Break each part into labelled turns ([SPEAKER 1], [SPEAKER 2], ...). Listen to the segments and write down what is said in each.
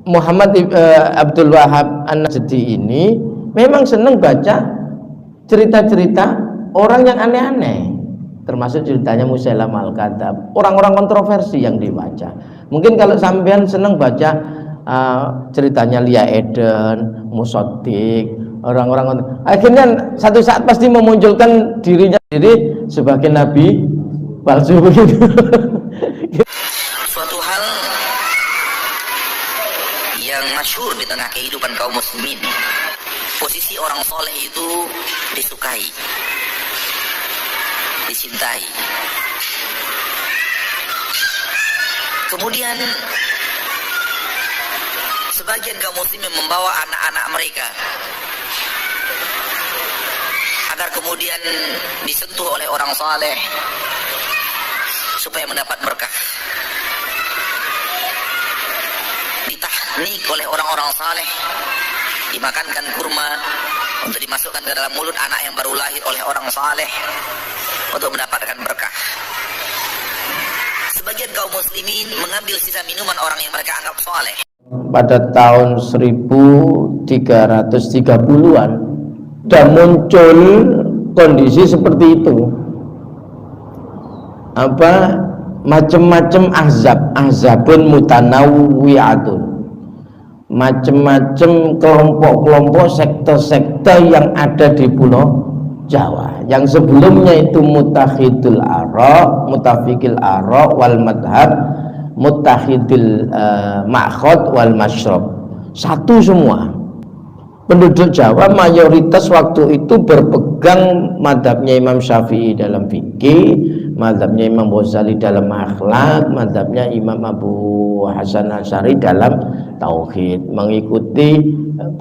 [SPEAKER 1] Abdul Wahab An-Najdi ini memang senang baca cerita-cerita orang yang aneh-aneh, termasuk ceritanya Musailamah Al-Kadzdzab, orang-orang kontroversi yang dibaca. Mungkin kalau sampean senang baca ceritanya Lia Eden, Musaddiq, orang-orang, akhirnya satu saat pasti memunculkan dirinya sendiri sebagai nabi palsu begitu.
[SPEAKER 2] Suatu hal yang masyhur di tengah kehidupan kaum muslimin, posisi orang soleh itu disukai, dicintai. Kemudian sebagian kaum muslimin membawa anak-anak mereka agar kemudian disentuh oleh orang saleh supaya mendapat berkah, ditahnik oleh orang-orang saleh, dimakankan kurma untuk dimasukkan ke dalam mulut anak yang baru lahir oleh orang saleh untuk mendapatkan berkah. Sebagian kaum muslimin mengambil sisa minuman orang yang mereka anggap saleh.
[SPEAKER 1] Pada tahun 1330-an dan muncul kondisi seperti itu, macam-macam ahzabun mutanawwi'atun, macam-macam kelompok-kelompok sekte-sekte yang ada di Pulau Jawa, yang sebelumnya itu mutakhidul ara, mutafiqil ara wal madhab, mutakhidil ma'khad wal masyrab, satu semua. Penduduk Jawa mayoritas waktu itu berpegang madhabnya Imam Syafi'i dalam fikih, madhabnya Imam Ghazali dalam akhlak, madhabnya Imam Abu Hasan Asy'ari dalam tauhid,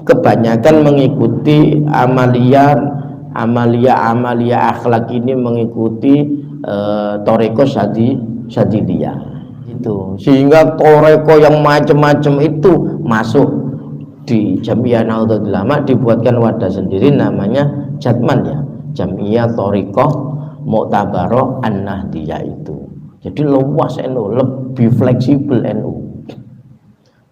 [SPEAKER 1] kebanyakan mengikuti amalia akhlak ini, mengikuti Thariqah Syadziliyah itu, sehingga Thariqah yang macam-macam itu masuk di Jamiah Nahdlatul Ulama, dibuatkan wadah sendiri namanya Jatman ya, Jamiah Thariqah Mu'tabarah An-Nahdiyah itu. Jadi luas NU, lebih fleksibel NU,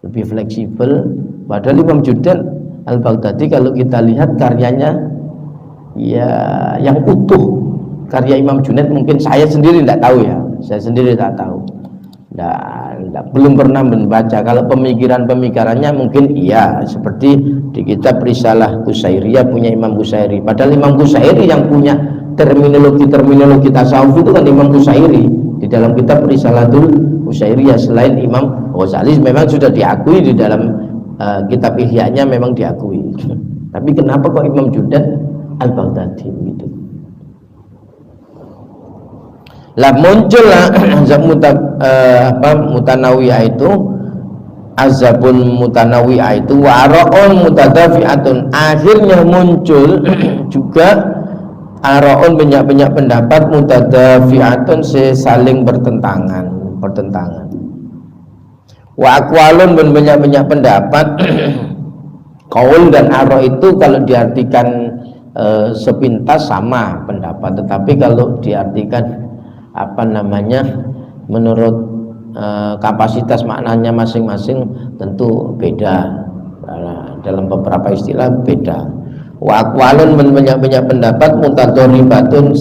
[SPEAKER 1] lebih fleksibel. Padahal Imam Junaid Al-Baghdadi kalau kita lihat karyanya ya yang utuh, karya Imam Junaid mungkin saya sendiri tidak tahu ya, saya sendiri tak tahu, belum pernah membaca. Kalau pemikirannya mungkin iya, seperti di kitab Risalah Qusairiyah punya Imam Qusairi. Padahal Imam Qusairi yang punya terminologi tasawuf itu kan Imam Qusairi di dalam kitab Risalatul Qusairiyah. Selain Imam Ghazali memang sudah diakui di dalam kitab Ihya-nya, memang diakui. Tapi kenapa kok Imam Junaid Al-Baghdadi gitu? Lah muncullah mutanawiyah itu, azabun mutanawiyah itu, wa'ara'un mutadafi'atun, akhirnya muncul juga ara'un banyak-banyak pendapat, mutadafi'atun saling bertentangan. Wa aqwalun banyak-banyak pendapat. Qaul dan ara' itu kalau diartikan sepintas sama pendapat, tetapi kalau diartikan menurut kapasitas maknanya masing-masing tentu beda. Dalam beberapa istilah beda. Wa aqwalun banyak-banyak pendapat, mutadoribatun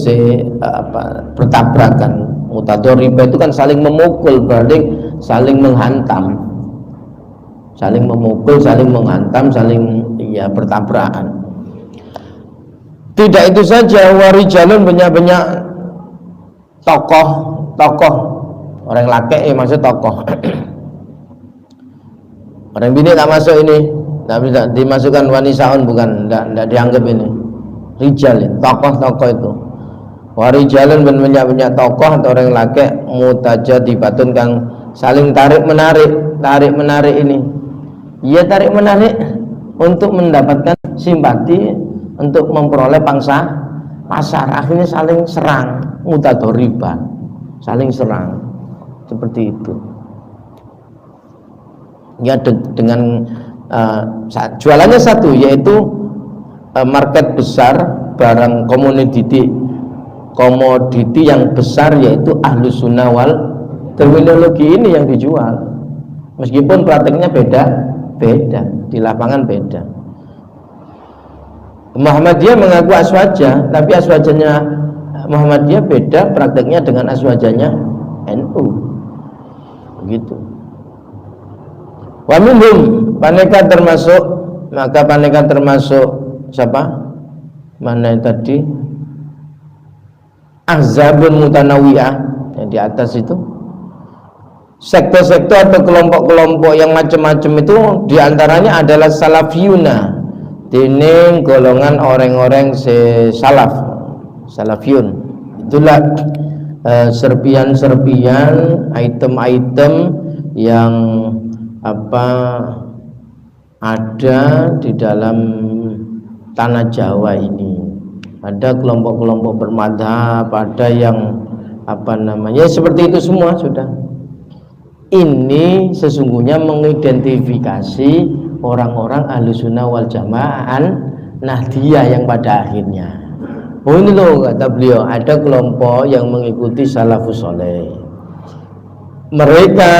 [SPEAKER 1] bertabrakan. Mutadoribah itu kan saling memukul, berarti saling menghantam, saling memukul, saling menghantam, saling bertabrakan. Tidak itu saja, warijalun banyak-banyak tokoh orang laki, maksud tokoh. Orang bini tak masuk ini, tidak dimasukkan wanisaun, bukan, tidak dianggap ini rijal, tokoh-tokoh itu. Warijalun banyak-banyak tokoh atau orang laki, mutajadibatun kang saling tarik menarik ini. Ia tarik menarik untuk mendapatkan simpati, untuk memperoleh pangsa pasar, akhirnya saling serang, mutadoriba, saling serang seperti itu ya. Dengan jualannya satu, yaitu market besar, barang komoditi yang besar, yaitu Ahlus Sunnah wal terminologi ini yang dijual, meskipun prakteknya beda, di lapangan beda. Muhammadiyah mengaku aswaja, tapi aswajanya Muhammadiyah beda prakteknya dengan aswajanya NU. Begitu. Wa minhum, paneka termasuk, maka paneka termasuk siapa? Mana yang tadi? Ahzabun mutanawiyah yang di atas itu. Sektor-sektor atau kelompok-kelompok yang macam-macam itu diantaranya adalah salafiyuna. Ini golongan orang-orang salaf, salafiyun. Itulah serpian-serpian, item-item yang ada di dalam tanah Jawa ini. Ada kelompok-kelompok bermadhab, ada yang seperti itu semua sudah. Ini sesungguhnya mengidentifikasi orang-orang Ahlussunnah wal Jamaah Nahdiyah yang pada akhirnya. Oh ini loh, kata beliau, ada kelompok yang mengikuti salafus soleh. Mereka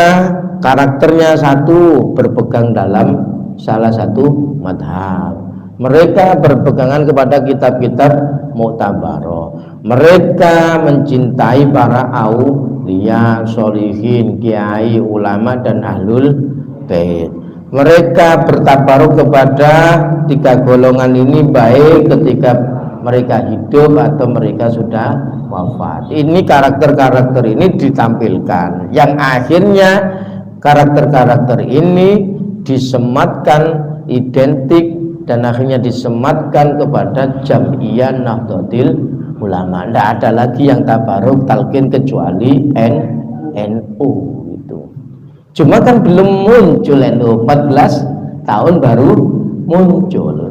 [SPEAKER 1] karakternya satu, berpegang dalam salah satu madhab. Mereka berpegangan kepada kitab-kitab mu'tabaroh. Mereka mencintai para auliya, sholihin, kiai, ulama dan ahlul bait. Mereka bertabaruk kepada tiga golongan ini baik ketika mereka hidup atau mereka sudah wafat. Ini karakter-karakter ini ditampilkan, yang akhirnya karakter-karakter ini disematkan identik dan akhirnya disematkan kepada Jam'iyah Nahdlatul Ulama. Tidak ada lagi yang tabaruk talqin kecuali NU. Cuma kan belum muncul NU, 14 tahun baru muncul.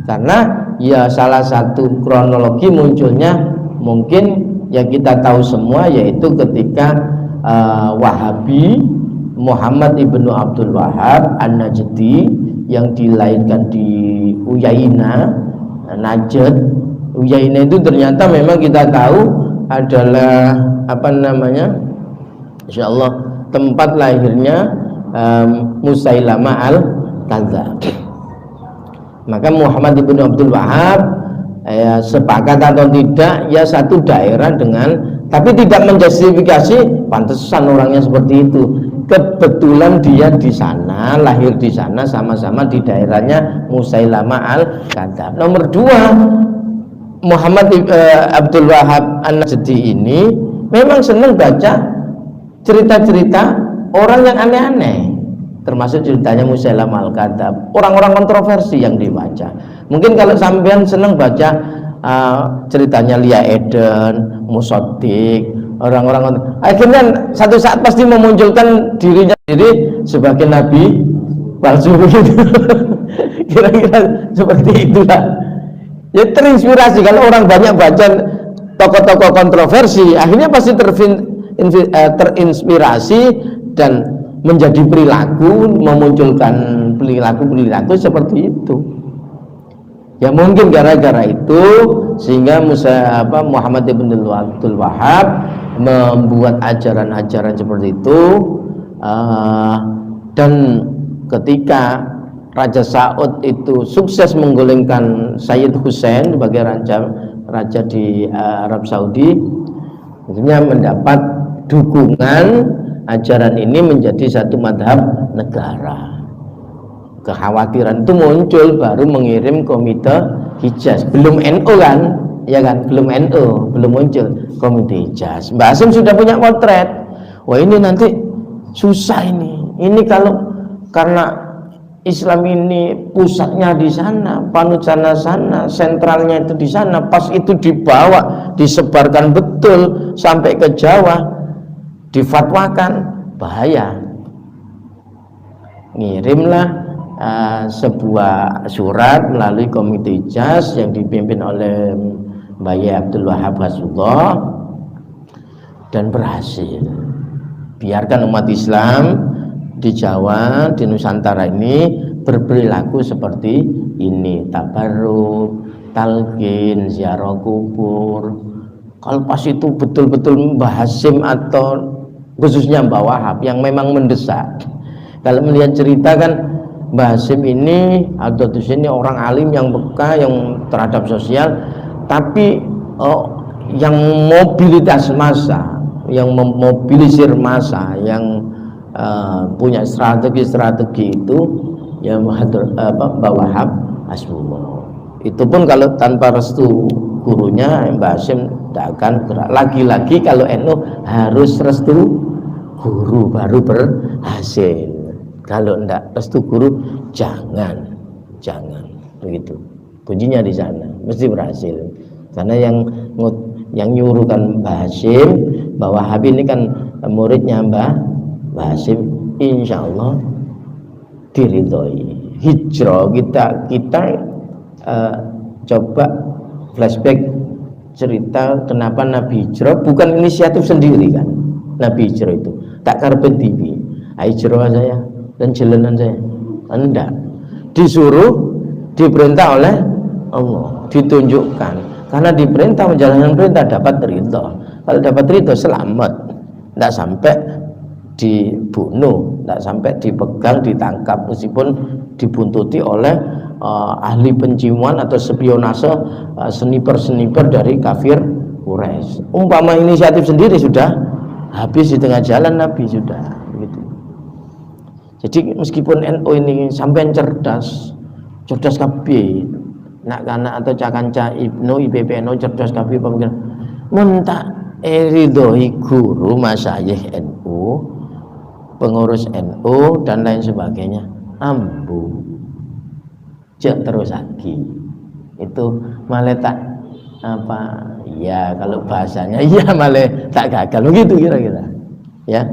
[SPEAKER 1] Karena ya salah satu kronologi munculnya mungkin yang kita tahu semua, yaitu ketika Wahabi Muhammad ibnu Abdul Wahab An-Najdi yang dilahirkan di Uyaina, Najd. Uyaina itu ternyata memang kita tahu adalah insyaallah tempat lahirnya Musailamah al-Kadzdzab. Maka Muhammad ibnu Abdul Wahab sepakat atau tidak, ya satu daerah dengan, tapi tidak menjustifikasi pantesan orangnya seperti itu. Kebetulan dia di sana, lahir di sana, sama-sama di daerahnya Musailamah al-Kadzdzab. Nomor dua, Muhammad Abdul Wahab An-Najdi ini memang senang baca cerita-cerita orang yang aneh-aneh, termasuk ceritanya Musailamah al-Kadzdzab, orang-orang kontroversi yang dibaca. Mungkin kalau sampean senang baca ceritanya Lia Eden, Musaddiq, orang-orang akhirnya satu saat pasti memunculkan dirinya sendiri sebagai nabi palsu begitu. Kira-kira seperti itulah. Ya terinspirasi kalau orang banyak baca tokoh-tokoh kontroversi, akhirnya pasti terinspirasi dan menjadi perilaku, memunculkan perilaku seperti itu. Ya mungkin gara-gara itu sehingga Muhammad ibn Abdul Wahab membuat ajaran-ajaran seperti itu, dan ketika Raja Saud itu sukses menggulingkan Sayyid Hussein sebagai raja di Arab Saudi, akhirnya mendapat dukungan ajaran ini menjadi satu madhab negara. Kekhawatiran itu muncul baru mengirim komite Hijaz, belum NU kan, ya kan, belum NU, belum muncul komite Hijaz. Mbak Hasim sudah punya potret. Wah ini nanti susah ini kalau karena Islam ini pusatnya di sana, panut sana, sentralnya itu di sana, pas itu dibawa, disebarkan betul sampai ke Jawa, difatwakan, bahaya. Ngirimlah sebuah surat melalui komite Hijaz yang dipimpin oleh Mbak Abdul Wahab Rasulullah, dan berhasil. Biarkan umat Islam di Jawa, di Nusantara ini berperilaku seperti ini, tabarruk, talqin, ziarah kubur. Kalau pas itu betul-betul Mbah Hasim atau khususnya Mbah Wahab yang memang mendesak. Kalau melihat cerita kan Mbah Hasyim ini Al-Datus ini orang alim yang peka, yang terhadap sosial, tapi yang mobilitas massa, yang memobilisir massa, yang punya strategi itu ya Mbah Wahab Hasbullah. Itu pun kalau tanpa restu gurunya Mbah Hasyim tidak akan gerak. Lagi-lagi kalau NU harus restu guru baru berhasil. Kalau tidak restu guru jangan begitu. Kuncinya di sana, mesti berhasil. Karena yang nyuruhkan Mbah Hasyim, Mbah Wahab ini kan muridnya Mbah Hasyim, insya Allah diridhoi. Hijrah kita coba flashback cerita kenapa Nabi hijrah, bukan inisiatif sendiri kan. Nabi hijrah itu tak karpet TV, hijrah saya dan jalanan saya, enggak, disuruh, diperintah oleh Allah, ditunjukkan. Karena diperintah menjalankan perintah dapat ridho. Kalau dapat ridho selamat, tidak sampai dibunuh, tidak sampai dipegang, ditangkap, meskipun dibuntuti oleh ahli penciuman atau spionase, sniper dari kafir Quraisy. Umpama inisiatif sendiri sudah habis di tengah jalan Nabi sudah begitu. Jadi meskipun NU ini sampai cerdas kabeh, nak kana atau cakanca Ibnu IPPNU cerdas kabeh pemikiran, mentak ridhoi guru masyayikh NU, pengurus NU dan lain sebagainya, ambu cek terus lagi itu malah tak apa ya, kalau bahasanya ya malah tak gagal begitu kira-kira ya,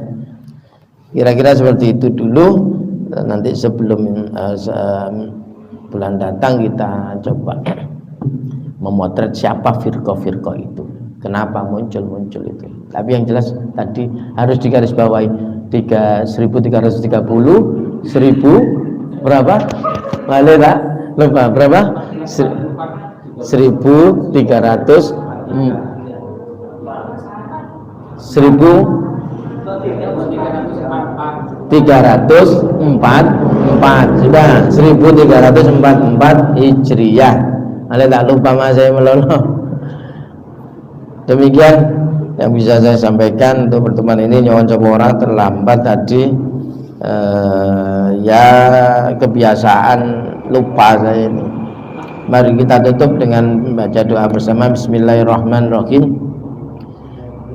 [SPEAKER 1] kira-kira seperti itu dulu. Nanti sebelum bulan datang kita coba memotret siapa firqah itu, kenapa muncul itu. Tapi yang jelas tadi harus digarisbawahi 1330 1000 berapa? Boleh tak? Lupa berapa? 1300 sudah 1344 Hijriyah. Oleh tak lupa mas saya melolo. Demikian yang bisa saya sampaikan untuk pertemuan ini. Nyuwun sepura terlambat tadi, ya kebiasaan lupa saya ini. Mari kita tutup dengan membaca doa bersama. Bismillahirrahmanirrahim.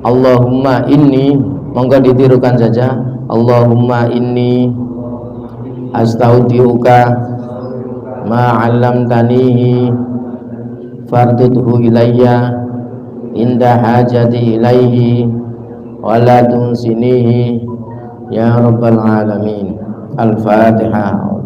[SPEAKER 1] Allahumma inni, monggo ditirukan saja. Allahumma inni astaudiuka ma 'allamtanihi fardudhu ilayya inda hajati ilaihi wa la tunsinihi ya rabbal alamin. Al-Fatihah.